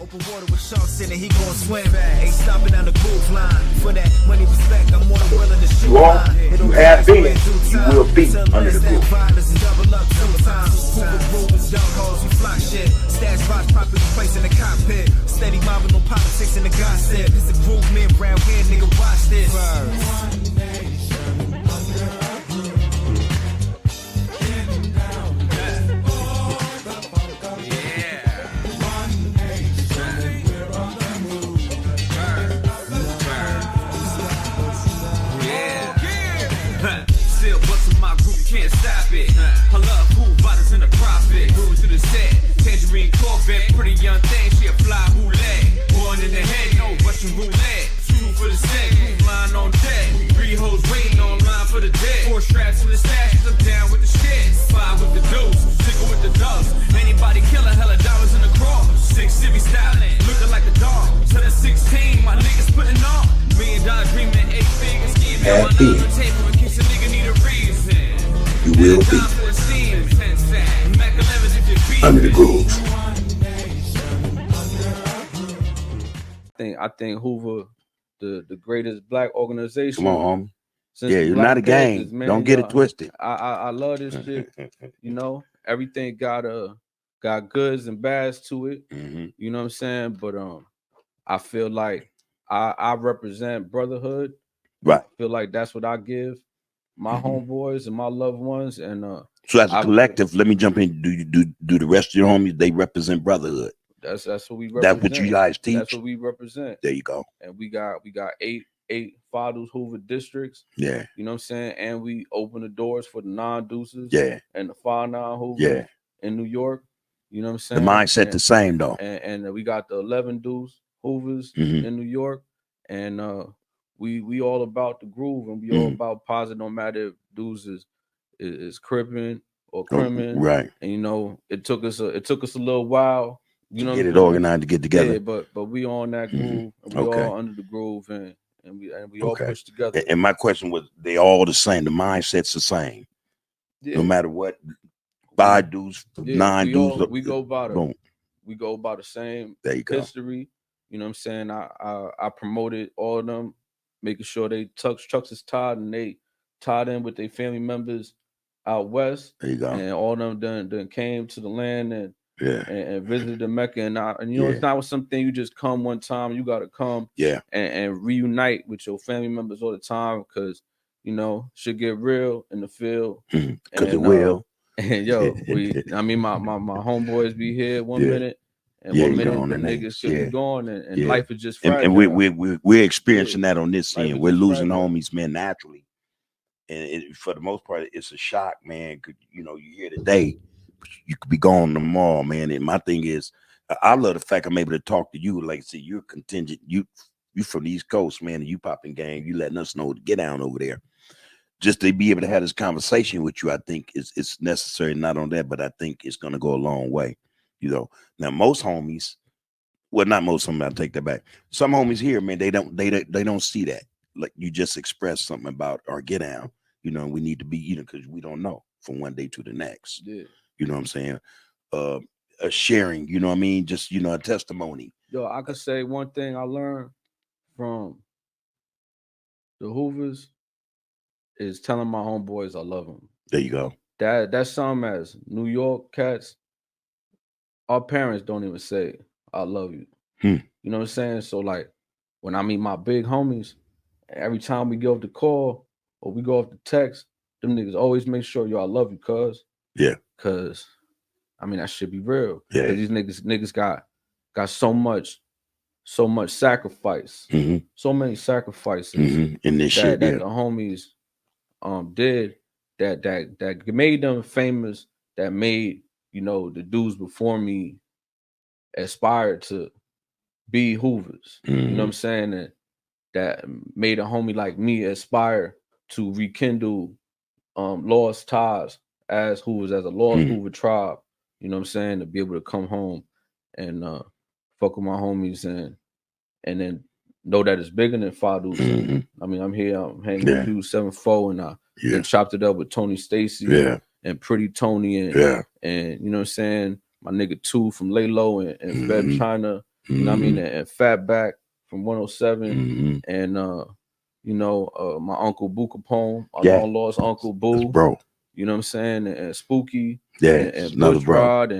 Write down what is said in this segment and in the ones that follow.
Open water with sharks in it, he gon' swim. Ain't stopping down the groove line. For that money respect, I'm more than willing to shoot. You are, you have been, you will be under the groove. Hoover Rovers, young hoes, we fly shit. Stash box properly placed in the cockpit. Steady mobbing, no politics in the gossip. It's a groove man round here, nigga, watch this. Can't stop it. I love Hoover Riders in the profit. Moving to the set. Tangerine Corvette. Pretty young thing. She a fly roulette. Born in the head. No Russian roulette. Two for the set. Flying on deck. 3 hoes waiting online for the dead. 4 straps in the stash. I'm down with the shit. 5 with the deuce. 6 with the dubs. Anybody kill a hella dollars in the cross. 6 city styling. Looking like a dog. So that's 16. My niggas putting on. $1 million dreaming. 8 figures. Give me my number table in case a nigga need a reason. You will be under the groove. I think Hoover, the greatest black organization. Come on, homie. Yeah, you're not a gang. Man, don't get it twisted. I love this shit. You know, everything got goods and bads to it. Mm-hmm. You know what I'm saying? But I feel like I represent brotherhood. Right. I feel like that's what I give my homeboys and my loved ones. And so as a collective, let me jump in. Do the rest of your homies, they represent brotherhood? That's what we represent. That's what you guys teach. That's what we represent. There you go. And we got 8 Fathers Hoover districts. Yeah. You know what I'm saying? And we open the doors for the non-deuces. Yeah. And the 5-9 Hoover. Yeah. In New York. You know what I'm saying? The mindset the same though. And we got the 11 deuce Hoovers in New York. And we all about the groove, and we all about positive, no matter if dudes is cripping or crimming. Right. And you know, it took us a little while, you know, get it organized to get together. Yeah, but we on that groove, and we all under the groove, and we all push together. And my question was, they all the same. The mindset's the same. Yeah. No matter what, 5 dudes, 9 dudes. We go about the same history. You know what I'm saying? I promoted all of them, making sure they trucks is tied and they tied in with their family members out west. There you go. And all of them done came to the land and visited the Mecca. And you know, it's not something you just come one time. You got to come and reunite with your family members all the time, because, you know, shit get real in the field. Because it will. And yo, my homeboys be here one minute. And 1 minute the niggas should be gone, and life is just fragile. And we're experiencing that on this end. We're losing homies, man, naturally. And for the most part, it's a shock, man. You know, you hear today, you could be gone tomorrow, man. And my thing is, I love the fact I'm able to talk to you. Like I said, you're contingent. You from the East Coast, man, and you popping gang. You letting us know to get down over there. Just to be able to have this conversation with you, I think it's necessary. Not on that, but I think it's going to go a long way. You know, now most homies, well, not most homies, I'll take that back. Some homies here, man, they don't see that. Like you just expressed something about our get down, you know, we need to be, you know, because we don't know from one day to the next. Yeah. You know what I'm saying? A sharing, you know what I mean? Just, you know, a testimony. Yo, I could say one thing I learned from the Hoovers is telling my homeboys I love them. There you go. That's something as New York cats, our parents don't even say I love you. You know what I'm saying? So like when I meet my big homies, every time we get off the call or we go off the text, them niggas always make sure, yo, I love you, cuz. Yeah. Cause I mean that should be real. Yeah. Cause these niggas got so much sacrifice. So many sacrifices in this shit that the homies did that made them famous, that made, you know, the dudes before me aspired to be Hoovers. You know what I'm saying? That made a homie like me aspire to rekindle lost ties as Hoovers, as a lost Hoover tribe. You know what I'm saying? To be able to come home and fuck with my homies and then know that it's bigger than Fadu's. I mean, I'm here, I'm hanging with you 7-4, and I chopped it up with Tony Stacy and Pretty Tony and you know what I'm saying? My nigga 2 from Lay Low and Fed China You know what I mean? And Fatback from 107, and my uncle Boo Capone, my long lost uncle Boo, bro. You know what I'm saying? And Spooky, and another Bush bro. Rod,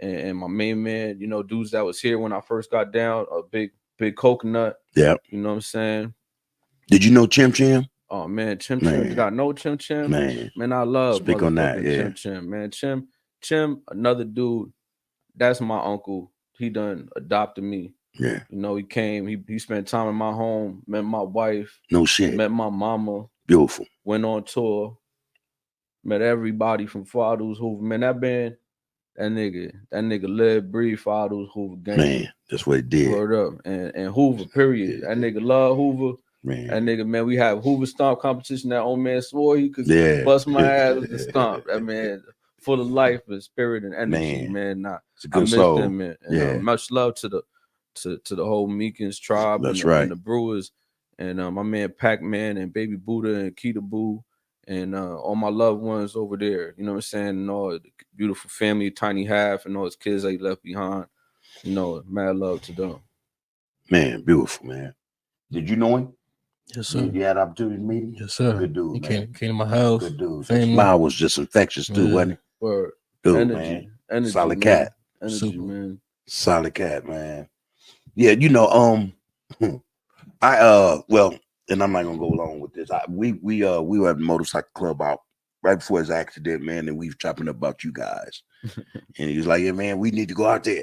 and my main man, dudes that was here when I first got down, a big coconut. Yeah. You know what I'm saying? Did you know Chim Chim? Oh man, Chim Chim. Did I know Chim Chim? Man, I love Speak on that, Chim Chim. Man, Chim, another dude. That's my uncle. He done adopted me. Yeah. He came. He spent time in my home. Met my wife. No shit. Met my mama. Beautiful. Went on tour. Met everybody from Fadu's Hoover. Man, that nigga lived, breathed Fadu's Hoover Gangster. Man, that's what it did. Word up. And Hoover, period. That nigga love Hoover. Man. That nigga, man, we have Hoover stomp competition. That old man swore he could bust my ass with the stomp. That man, full of life and spirit and energy, man. I miss them, man. And much love to the whole Meekins tribe and the Brewers, and my man Pac-Man and Baby Buddha and Keita Boo, and all my loved ones over there. You know what I'm saying? And all the beautiful family, Tiny Half, and all his kids they left behind. Mad love to them. Man, beautiful, man. Did you know him? Yes, sir. You had opportunity to meet him? Yes, sir. Good dude, he man. Came to my house. Good dude. His smile was just infectious too, wasn't it? Word. Dude, energy, solid man. cat. Energy, Super. man. Solid cat, man. Yeah, well, and I'm not gonna go along with this. We were at the motorcycle club out right before his accident, man, and we was chopping up about you guys. And he was like, "Yeah, man, we need to go out there."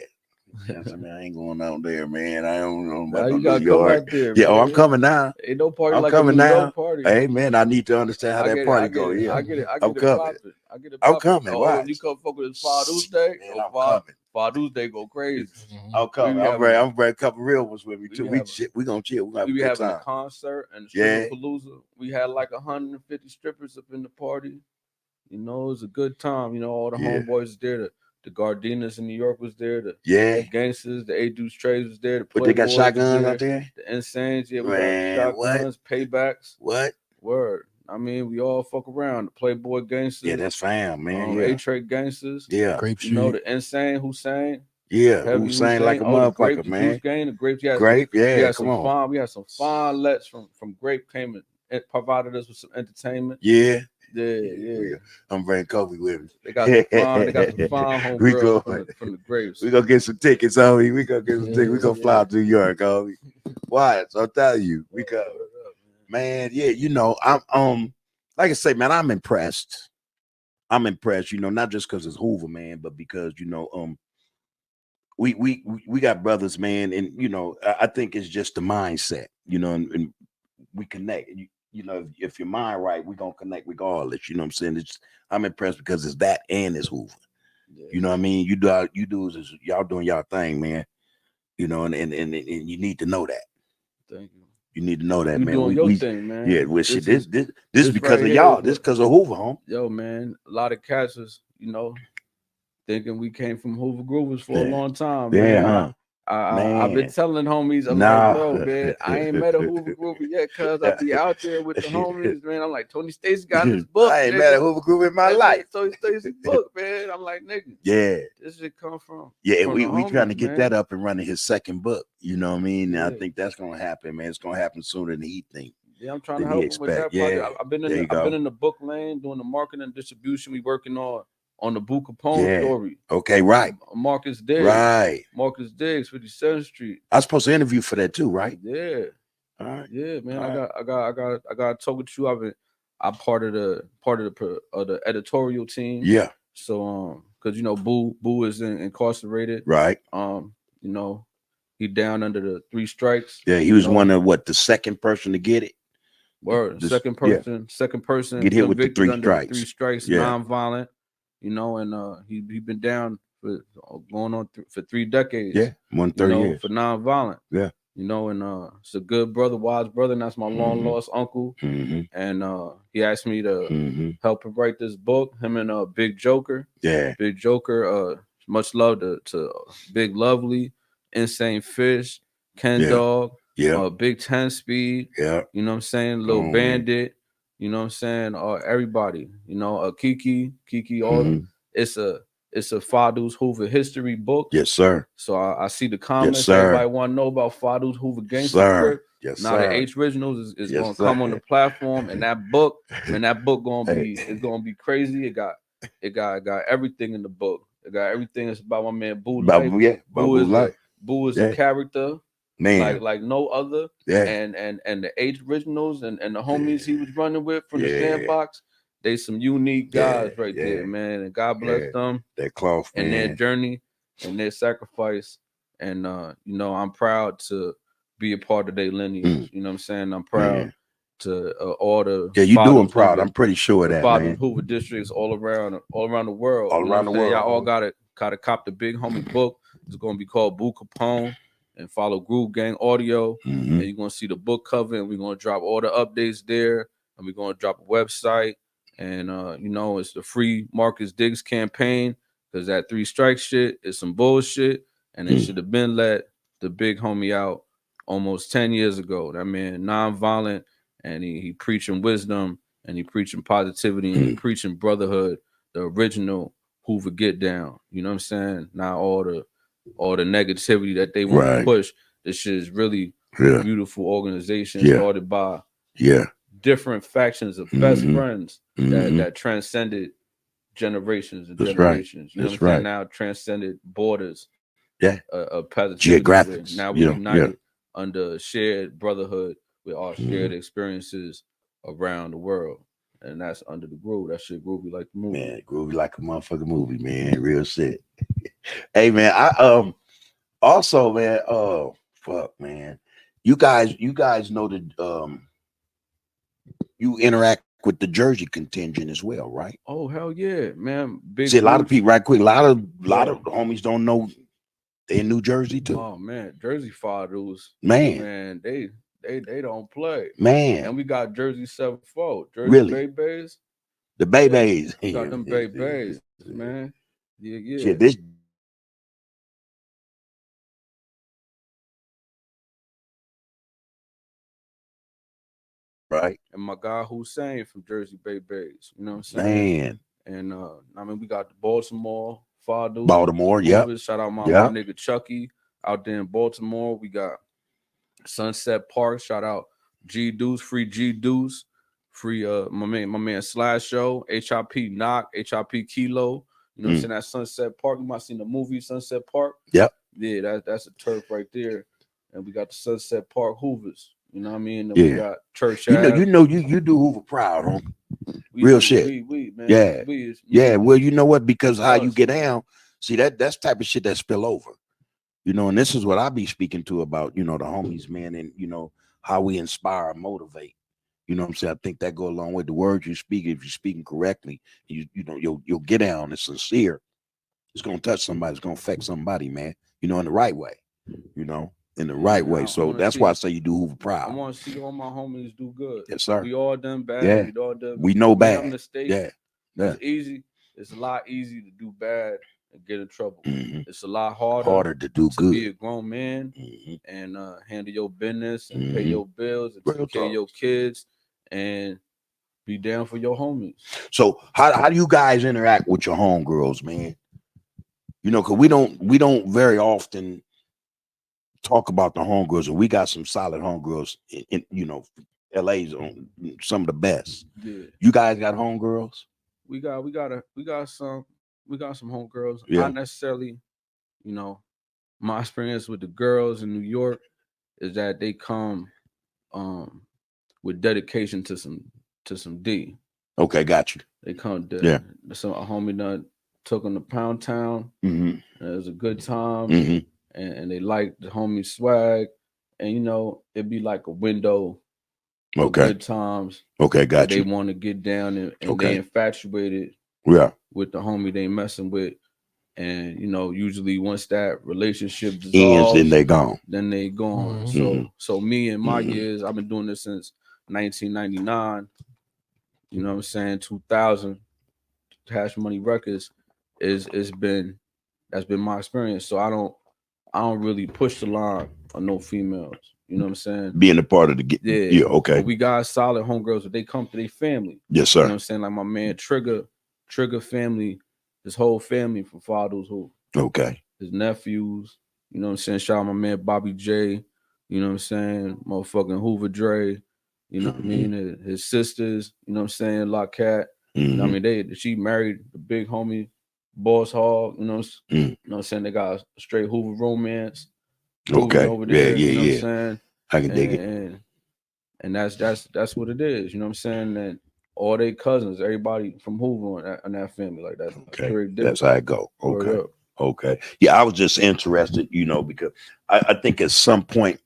I said, "Man, I ain't going out there, man. I don't know about you no gotta New come York." out there, Yeah, man. I'm coming now. Ain't no party I'm like coming a New now. York party. Hey, man, I need to understand how that party go. Yeah, I get it. I'm coming. I get it. I'm coming. Oh, when you come fuck with Father's Day, Man, I'm coming. Father's Day go crazy. I'm coming. I'm bringing a couple real ones with me too. We gonna chill. We be have having time. a concert and stripper palooza. We had like 150 strippers up in the party. It was a good time. All the homeboys there. The Gardinas in New York was there. The Gangsters, the A-Deuce Trades was there. The But they got Playboys shotguns out there? The Insanes, we Man, got shotguns, paybacks. What? Word. I mean, we all fuck around. The Playboy Gangsters. Yeah, that's fam, man. A-Trade Gangsters. Yeah. Grape the Insane Hussein. Yeah, Hussein like a motherfucker, man. The Grapes. We had some fine lets from Grape came and provided us with some entertainment. Yeah. Yeah. I'm bringing Kobe with me. They got some fine homegirls from the Grapes. We gonna get some tickets, homie. We gonna get some tickets. We gonna fly out to New York, homie. Why? So I'll tell you, we go. Man, yeah, I'm like I say, man, I'm impressed. Not just because it's Hoover, man, but because we got brothers, man, and I think it's just the mindset, and we connect. If your mind right, we gonna connect regardless. You know what I'm saying? I'm impressed because it's that and it's Hoover. Yeah. You know what I mean? Y'all doing y'all thing, man. And you need to know that. Thank you. You need to know that, you man. Doing your thing, man. Yeah, this is because of y'all. This because of Hoover, home. Yo, man, a lot of cats was, thinking we came from Hoover Groovers for a long time. Yeah, man. huh? I've been telling homies, I'm like, bro, man, I ain't met a Hoover Groover yet, cuz I be out there with the homies, man. I'm like, Tony Stacy got his book. I ain't met a Hoover Groover in my life. Tony Stacy's book, man. I'm like, nigga. Yeah. This shit come from. Yeah, from we homies, trying to get man. that up and running his second book. You know what I mean? Yeah. I think that's gonna happen, man. It's gonna happen sooner than he think. Yeah, I'm trying to help him with that project. I've been in the book lane doing the marketing and distribution. We working on the Boo Capone story. Okay, right. Marcus Diggs. Right. Marcus Diggs, 57th Street. I was supposed to interview for that too, right? Yeah. All right. Yeah, man. I got to talk with you. I'm part of the editorial team. Yeah. So because Boo is incarcerated. Right. He down under the 3 strikes. Yeah, he was one of the second person to get it. Word. Second person get hit with the 3 strikes. 3 strikes, non-violent. And he been down for going on for 3 decades. Yeah, 130 years for non-violent. Yeah, and it's a good brother, wise brother, and that's my long lost uncle. Mm-hmm. And he asked me to help him write this book. Him and Big Joker. Yeah, Big Joker. Much love to Big Lovely, Insane Fish, Ken Dog. Yeah, Big 10 Speed. Yeah, you know what I'm saying. Lil Bandit. You know what I'm saying? Everybody, Kiki, all it's it's a Fadu's Hoover history book. Yes, sir. So I see the comments. sir. Everybody want to know about Fadu's Hoover Gangster Sir. Crip. Yes, Now sir. the H originals is Yes, gonna sir. come on the platform, and that book, man, that book gonna be Hey. it's gonna be crazy. It got everything in the book. It got everything that's about my man Boo Life. Boo is Life. Boo is Yeah. a character Man. like no other. Yeah. And the H originals and the homies he was running with from the Yeah. sandbox, they some unique guys right Yeah. there, man. And God bless them That cloth, man. and their journey and their sacrifice. And you know, I'm proud to be a part of their lineage. You know what I'm saying? I'm proud to all the you fathers doing proud. Hoover, I'm pretty sure of the that, fathers man. Hoover districts all around the world. All You know around what the I'm saying? world. Y'all all gotta cop the big homie book. It's gonna be called Boo Capone, and follow Groove Gang Audio. Mhm. And you're gonna see the book cover, and we're gonna drop all the updates there, and we're gonna drop a website. And you know, it's the free Marcus Diggs campaign, because that 3 strikes shit is some bullshit, and they should have been let the big homie out almost 10 years ago. That man non-violent, and he preaching wisdom, and he preaching positivity, and he preaching brotherhood, the original Hoover get down. You know what I'm saying? Not all the negativity that they want to push. This shit is really a beautiful organization started by different factions of best friends that transcended generations and generations. You know what I'm saying? Now transcended borders. Of geographics. Now we're united under shared brotherhood with our shared experiences around the world. And that's under the groove. That shit groovy like the movie. Man, groovy like a motherfucking movie, man. Real shit. Hey, man, I also, man, fuck, man. You guys know that you interact with the Jersey contingent as well, right? Oh, hell yeah, man. Big See, a lot of people, right quick, a lot of homies don't know they're in New Jersey too. Oh man, Jersey fathers, man, they don't play, man. And we got Jersey 7-4, Jersey really? Babies, the Babies, we got them Babies, man. Yeah. Shit, this right. And my guy Hussein from Jersey Babies, you know what I'm saying? Man. And I mean, we got the Baltimore fathers, yeah. Shout out my nigga Chucky out there in Baltimore. We got Sunset Park. Shout out G Deuce, free G Deuce, free my man Slash Show, HIP Knock, HIP Kilo. You know what I'm saying? That Sunset Park. You might have seen the movie Sunset Park. Yep. Yeah, that's a turf right there. And we got the Sunset Park Hoovers. You know what I mean? And yeah. We got Church. You do Hoover proud, huh? Real shit. We, man. Yeah. Well, you know what? Because how you get down, see that's type of shit that spill over. You know, and this is what I be speaking to about, you know, the homies, man, and you know how we inspire and motivate. You know what I'm saying? I think that go along with the words you speak. If you're speaking correctly, you know, you'll get down. It's sincere. It's gonna touch somebody. It's gonna affect somebody, man. You know, in the right way. You know, in the right way. So that's why I say you do Hoover proud. I want to see all my homies do good. Yes, sir. We all done bad. Yeah. We know bad. Yeah. It's easy. It's a lot easy to do bad and get in trouble. It's a lot harder to do good. Be a grown man and handle your business and pay your bills and take care of your kids and be down for your homies. So how do you guys interact with your homegirls, man? You know, because we don't very often talk about the homegirls, and we got some solid homegirls in you know, LA's on some of the best. Yeah. You guys got homegirls? We got some homegirls. Yeah. Not necessarily, you know, my experience with the girls in New York is that they come with dedication to some D. Okay, got you. They come yeah. So a homie done took them to Pound Town. It was a good time. And they like the homie swag. And you know, it'd be like a window of good times. Okay, got you. They want to get down and they infatuated with the homie they messing with. And you know, usually once that relationship dissolves, ends, then they gone. So me and my years, I've been doing this since 1999. You know what I'm saying? 2000 Cash Money Records that's been my experience. So I don't really push the line on no females. You know what I'm saying? Being a part of the yeah, okay. But we got solid homegirls, but they come to their family. Yes, sir. You know what I'm saying? Like my man Trigger family his whole family from Fathers Hoover. Okay. His nephews, you know what I'm saying? Shout out my man Bobby J, you know what I'm saying? Motherfucking Hoover Dre, you know what I mean? His sisters, you know what I'm saying? Laquette, you know what I mean? She married the big homie Boss Hog, you know what I'm saying? They got a straight Hoover romance. Okay. Over there, Yeah, you know what I'm yeah. saying? I can dig it. And that's what it is, you know what I'm saying? And all they cousins, everybody from Hoover on that family, like that's Okay. That's how it go. Word Okay. up. Okay. Yeah, I was just interested, you know, because I think at some point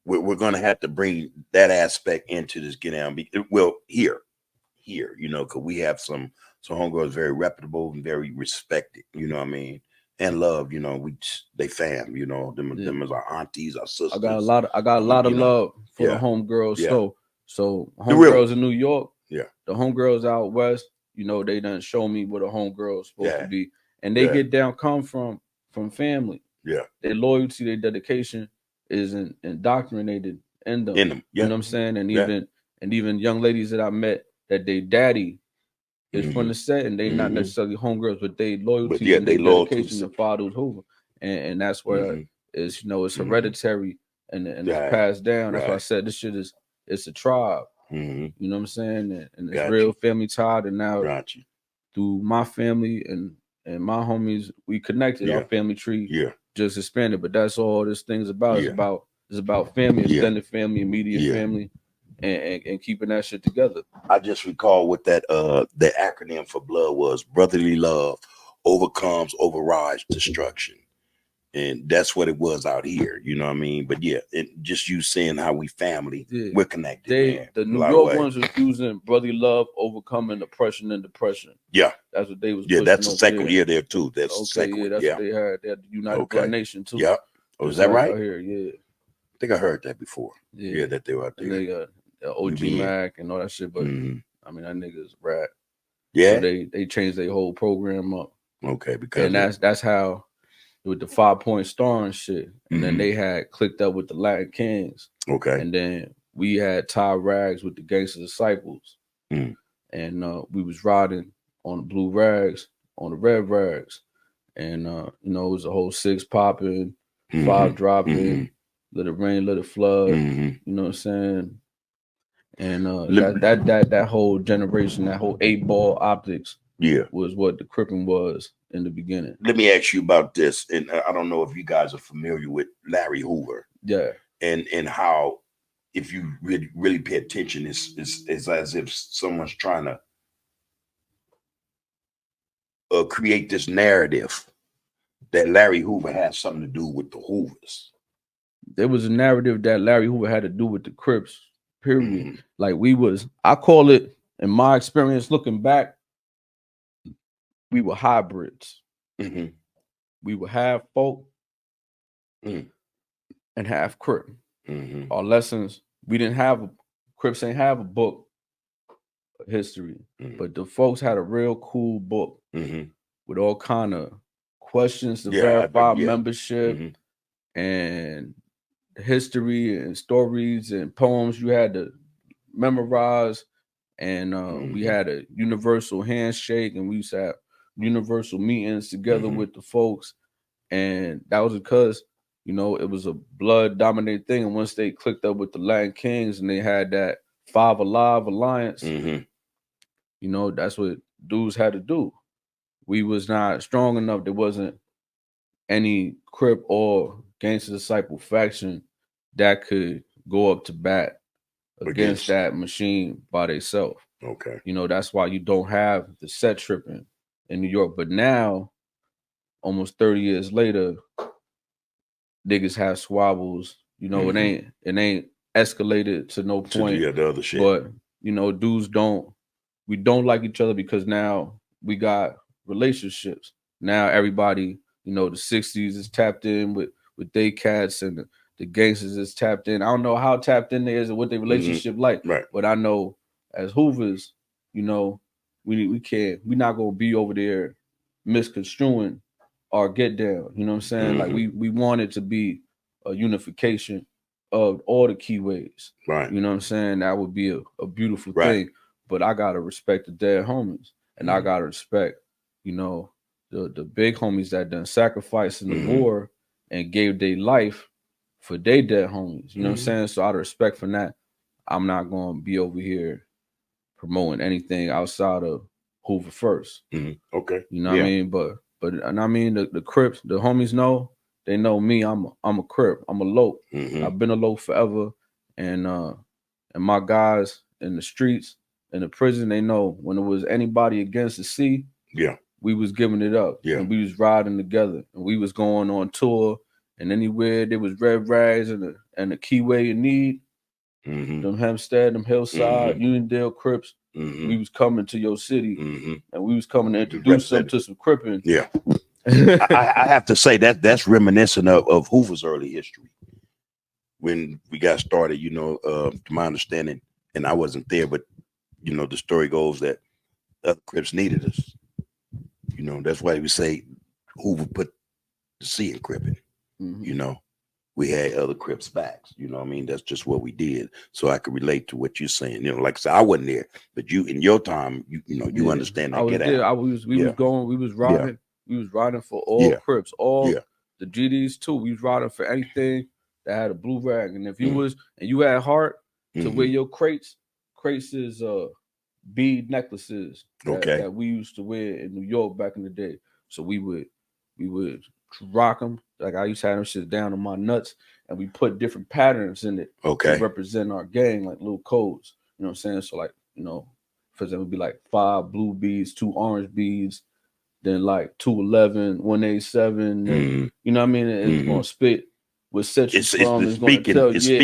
we're going to have to bring that aspect into this get down. Well, here, you know, because we have some homegirls very reputable and very respected, you know what I mean, and loved, you know, they fam, you know, them as our aunties, our sisters. I got a lot of love for the homegirls. Yeah. So The real homegirls in New York, yeah, the homegirls out west, you know, they done show me what a homegirl is supposed to be, and they get down come from family. Yeah, their loyalty, their dedication is indoctrinated in them. Yeah. You know what I'm saying? And even young ladies that I met that they daddy is from the set, and they not necessarily homegirls, but they loyalty and they dedication to Fathers Hoover, and that's where it's, you know, it's hereditary and it's passed down. That's why I said this shit it's a tribe. You know what I'm saying? And it's real family tied, and now through my family and my homies, we connected. Our family tree just expanded, but that's all this thing's about. It's about family, extended family, immediate family, and keeping that shit together. I just recall what that the acronym for blood was: brotherly love overrides destruction. And that's what it was out here, you know what I mean? But yeah, just you seeing how we family, we're connected. The New York ones was using brotherly love overcoming oppression and depression. Yeah, that's what they was. Yeah, that's the second year there too. That's the second. Yeah, that's what they had. They had the United Blood Nation too. Yeah. Oh, is that right? Out here, yeah. I think I heard that before. Yeah, that they were out there. And they got OG Mac and all that shit. But I mean, that nigga's rat. Yeah. So they changed their whole program up. Okay, because that's how. With the 5-point star and shit, and then they had clicked up with the Latin Kings. Okay, and then we had Ty Rags with the Gangster Disciples, and we was riding on the blue rags, on the red rags, and you know, it was a whole 6 popping, 5 dropping, let it rain, let it flood. You know what I'm saying? And that whole generation, that whole 8-ball optics, was what the Crippin' was in the beginning. Let me ask you about this, and I don't know if you guys are familiar with Larry Hoover. Yeah, and how, if you really pay attention, it's as if someone's trying to create this narrative that Larry Hoover has something to do with the Hoovers. There was a narrative that Larry Hoover had to do with the Crips. Period. Like I call it, in my experience, looking back, we were hybrids. We were half folk and half Crip. Our lessons, we didn't have Crips ain't have a book of history, but the folks had a real cool book with all kind of questions to verify membership and history and stories and poems you had to memorize. And we had a universal handshake, and we used to have universal meetings together with the folks. And that was because, you know, it was a blood dominated thing. And once they clicked up with the Latin Kings and they had that 5 Alive alliance, you know, that's what dudes had to do. We was not strong enough. There wasn't any Crip or Gangster Disciple faction that could go up to bat against that machine by themselves. Okay. You know, that's why you don't have the set tripping in New York. But now, almost 30 years later, niggas have squabbles. You know, it ain't escalated to no point. The other shit. But, you know, dudes we don't like each other because now we got relationships. Now everybody, you know, the 60s is tapped in with they cats, and the gangsters is tapped in. I don't know how tapped in they is and what their relationship like. Right. But I know as Hoovers, you know, we're not gonna be over there misconstruing our get down. You know what I'm saying? Like we want it to be a unification of all the keyways. Right. You know what I'm saying? That would be a beautiful thing. But I gotta respect the dead homies. And I gotta respect, you know, the big homies that done sacrificed in the war and gave their life for their dead homies. You know what I'm saying? So out of respect for that, I'm not gonna be over here promoting anything outside of Hoover first. Okay. You know what I mean? But and I mean the Crips, the homies know, they know me. I'm a Crip. I'm a Loc. I've been a Loc forever. And my guys in the streets, in the prison, they know when it was anybody against the C, we was giving it up. And we was riding together. And we was going on tour. And anywhere there was red rags and the keyway in need, them Hempstead, them Hillside, Uniondale Crips, we was coming to your city and we was coming to introduce them to some Cripping. Yeah. I have to say that's reminiscent of Hoover's early history. When we got started, you know, to my understanding, and I wasn't there, but you know, the story goes that other Crips needed us. You know, that's why we say Hoover put the C in Cripping. You know, we had other Crips backs. You know what I mean? That's just what we did. So I could relate to what you're saying. You know, like I said, I wasn't there, but you in your time, you know, you understand that. I was there. We was riding. We was riding for all Crips, all the GDs too. We was riding for anything that had a blue rag. And if you was and you had heart to wear your crates is bead necklaces that we used to wear in New York back in the day. So we would rock them. Like I used to have them shit down on my nuts, and we put different patterns in it to represent our gang, like little codes. You know what I'm saying? So like, you know, for example, it'd be like 5 blue beads, 2 orange beads, then like 211, 187, and, you know what I mean? It's gonna spit with citrus it's speaking to if you.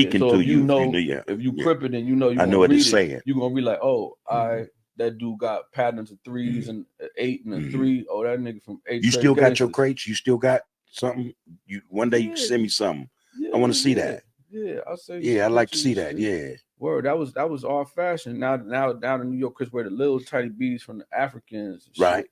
If you Crippin' and you know I know what it's saying. You're gonna be like, oh, that dude got patterns of 3s and 8 and a 3. Oh, that nigga from 8. You still got your crates? You still got something? One day you can send me something. I want to see that. Yeah, I'll say. Yeah, I'd like to see that. Yeah. Word, that was our fashion. Now down in New York, Chris wear the little tiny beads from the Africans. Right.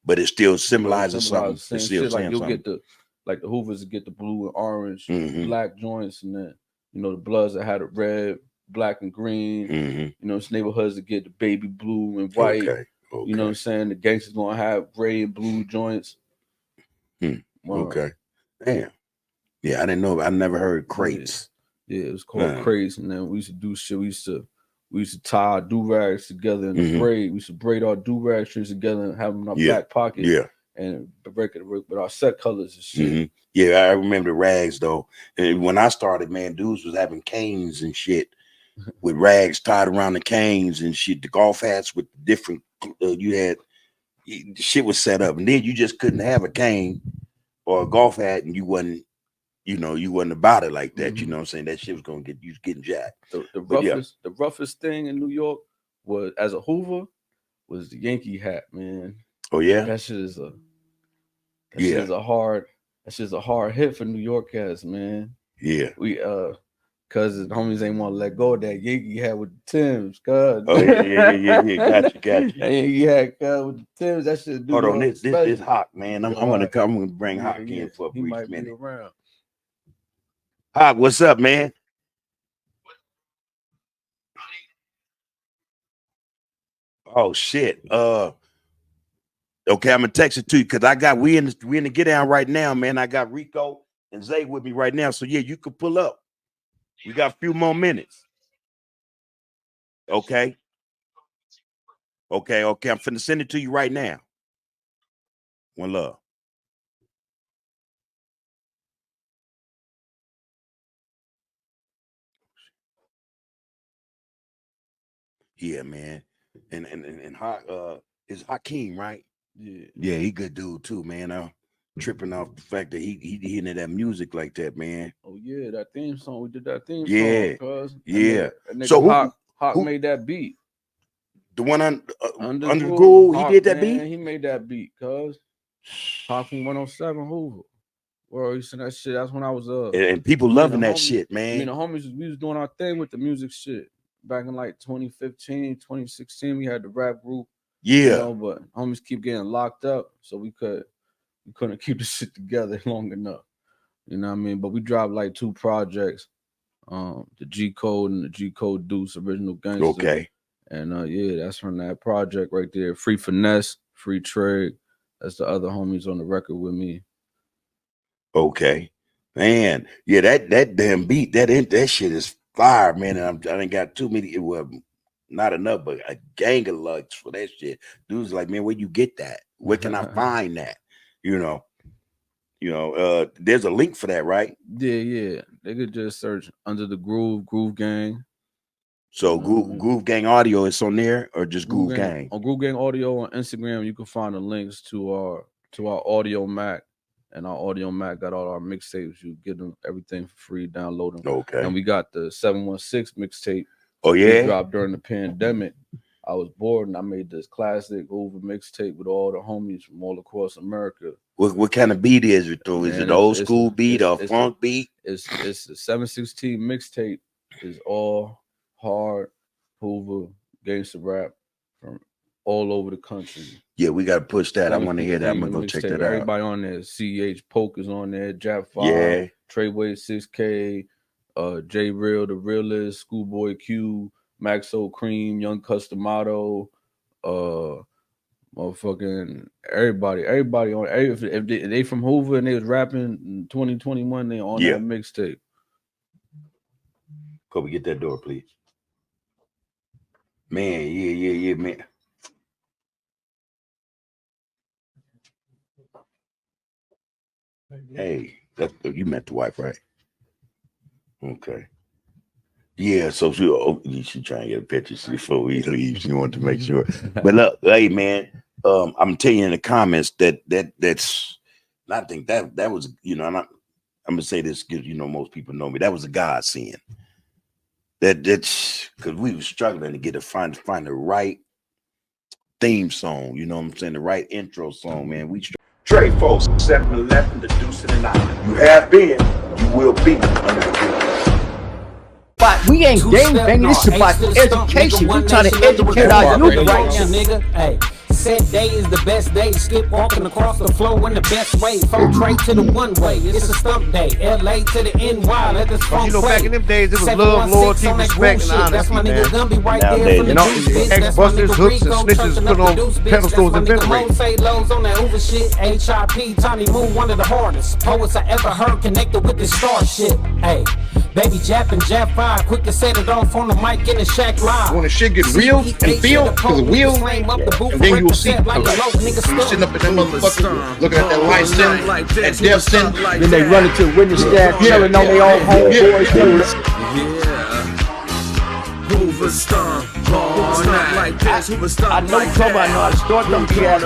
But it still symbolizes something. It's still shit, like you'll something. get the Hoovers get the blue and orange, black joints, and then you know the Bloods that had the red, black, and green. You know, it's neighborhoods that get the baby blue and white. Okay. You know what I'm saying? The gangsters gonna have gray and blue joints. Okay. Damn. Yeah, I didn't know. I never heard crates. Yeah, it was called crates, and then we used to do shit. We used to tie our do-rags together in the braid. We used to braid our do-rag strings together and have them in our back pocket. Yeah. And break it with our set colors and shit. Yeah, I remember the rags though. And when I started, man, dudes was having canes and shit with rags tied around the canes and shit. The golf hats with different. The shit was set up, and then you just couldn't have a cane or a golf hat, and you wasn't about it like that. You know what I'm saying? That shit was gonna get you getting jacked. The roughest thing in New York was as a Hoover was the Yankee hat, man. Oh yeah, that shit is a hard hit for New York cats, man. Yeah, we cause the homies ain't want to let go of that Yankee hat with the Timbs, cuz. Oh yeah. Got you. Yankee hat, cuz, with the Timbs. That shit. Hold on, this Hawk, man. I'm gonna bring Hawk in for a brief minute. Be around. Hawk, what's up, man? Oh shit. Okay, I'm gonna text it to you because we in the get down right now, man. I got Rico and Zay with me right now. So yeah, you could pull up. We got a few more minutes. Okay. I'm finna send it to you right now. One love. Yeah, man. And is Hakeem, right? Yeah, he good dude too, man. I'm tripping off the fact that he into that music like that, man. Oh yeah, that theme song. We did that theme song, cuz. Yeah. So Hawk made that beat. The one under the groove, he did that beat? He made that beat, cuz. Hawk from 107 Hoover. Well, you said that shit. That's when I was and people loving that shit, man. I mean, the homies, we was doing our thing with the music shit. Back in like 2015, 2016, we had the rap group. Yeah. You know, but homies keep getting locked up, so we couldn't keep the shit together long enough. You know what I mean? But we dropped like 2 projects. The G Code and the G Code Deuce Original Gangster. Okay. And that's from that project right there. Free Finesse, Free Trade, That's the other homies on the record with me. Okay, man. Yeah, that damn beat, that shit is fire, man. And I ain't got too many. Well, not enough, but a gang of lugs for that shit. Dudes like, man, where you get that? Where can I find that? You know, there's a link for that, right? Yeah. They could just search Under the Groove Gang. So Groove Gang Audio is on there, or just Groove Gang? On Groove Gang Audio on Instagram, you can find the links to our Audio Mac, and our Audio Mac got all our mixtapes. You get them everything for free, download them. Okay. And we got the 716 mixtape. Oh yeah, dropped during the pandemic. I was bored and I made this classic Hoover mixtape with all the homies from all across America. What kind of beat is it though? Is it old school beat or funk beat? It's the 716 mixtape. Is all hard Hoover gangster rap from all over the country. Yeah, we gotta push that. I want to hear that. I'm gonna go check that out. Everybody on there. CH Polk is on there. Jap 5. Yeah. Treyway 6K. J Real, The Realist, Schoolboy Q, Maxo Cream, Young Customato, motherfucking everybody on. If they from Hoover and they was rapping in 2021, they on that mixtape. Kobe, get that door, please. Man, yeah, man. Hey, you met the wife, right? Okay. Yeah, so she trying to get a picture before we leave. She wanted to make sure. But look, hey man, I'm telling you in the comments that's I think that was, you know, I'm gonna say this because most people know me. That was a God seeing. That's because we were struggling to find the right theme song, you know what I'm saying? The right intro song, man. Trey folks, 7-Eleven, the Deuce and the Nine. You have been, you will be under the bridge. But we ain't gang banging. This is about education. We trying to educate our youth right now, nigga. Hey, said day is the best day. Skip walking across the floor in the best way. From Trey to the one way. It's a stump day. LA to the NY. Let this funk play. Back in them days, it was love, loyalty, respect, and honesty. That's my nigga Gumby right Nowadays, there. You know, ex-busters, hooks, and snitches put on pedestals and ventilators. Say lows on that Hoover shit. HIP, Tiny Moon, one of the hardest poets I ever heard connected with this star shit. Hey. Baby Jap and Jap 5, quick to set it off on the mic in the shack live. When the shit get real and feel to the wheel, and then you will see sitting up in that motherfucker, looking at that light center, that death center. Then they run into the witness stand, telling on their own homeboys. Hoover stomp all night like this. Hoover stomp I know like trouble, I know how to start them kids.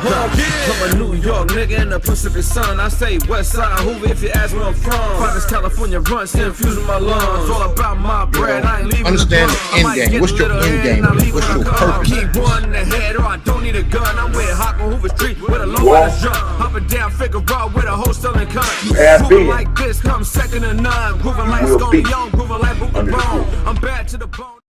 I'm a New York nigga in the Pacific Sun. I say West Side Hoover if you ask where I'm from. Finest California run, still infusing my lungs. All about my bread, I ain't leaving. Understand the end game. What's your end game? What's your purpose? Keep one in the head or I don't need a gun. I'm with Hawk on Hoover Street with a low ass jump. Hopping down Figueroa with a whole selling cunt. You have been. Like this, come second to none. Grooving like Scone Young, grooving like Booker Bone. I'm bad to the bone.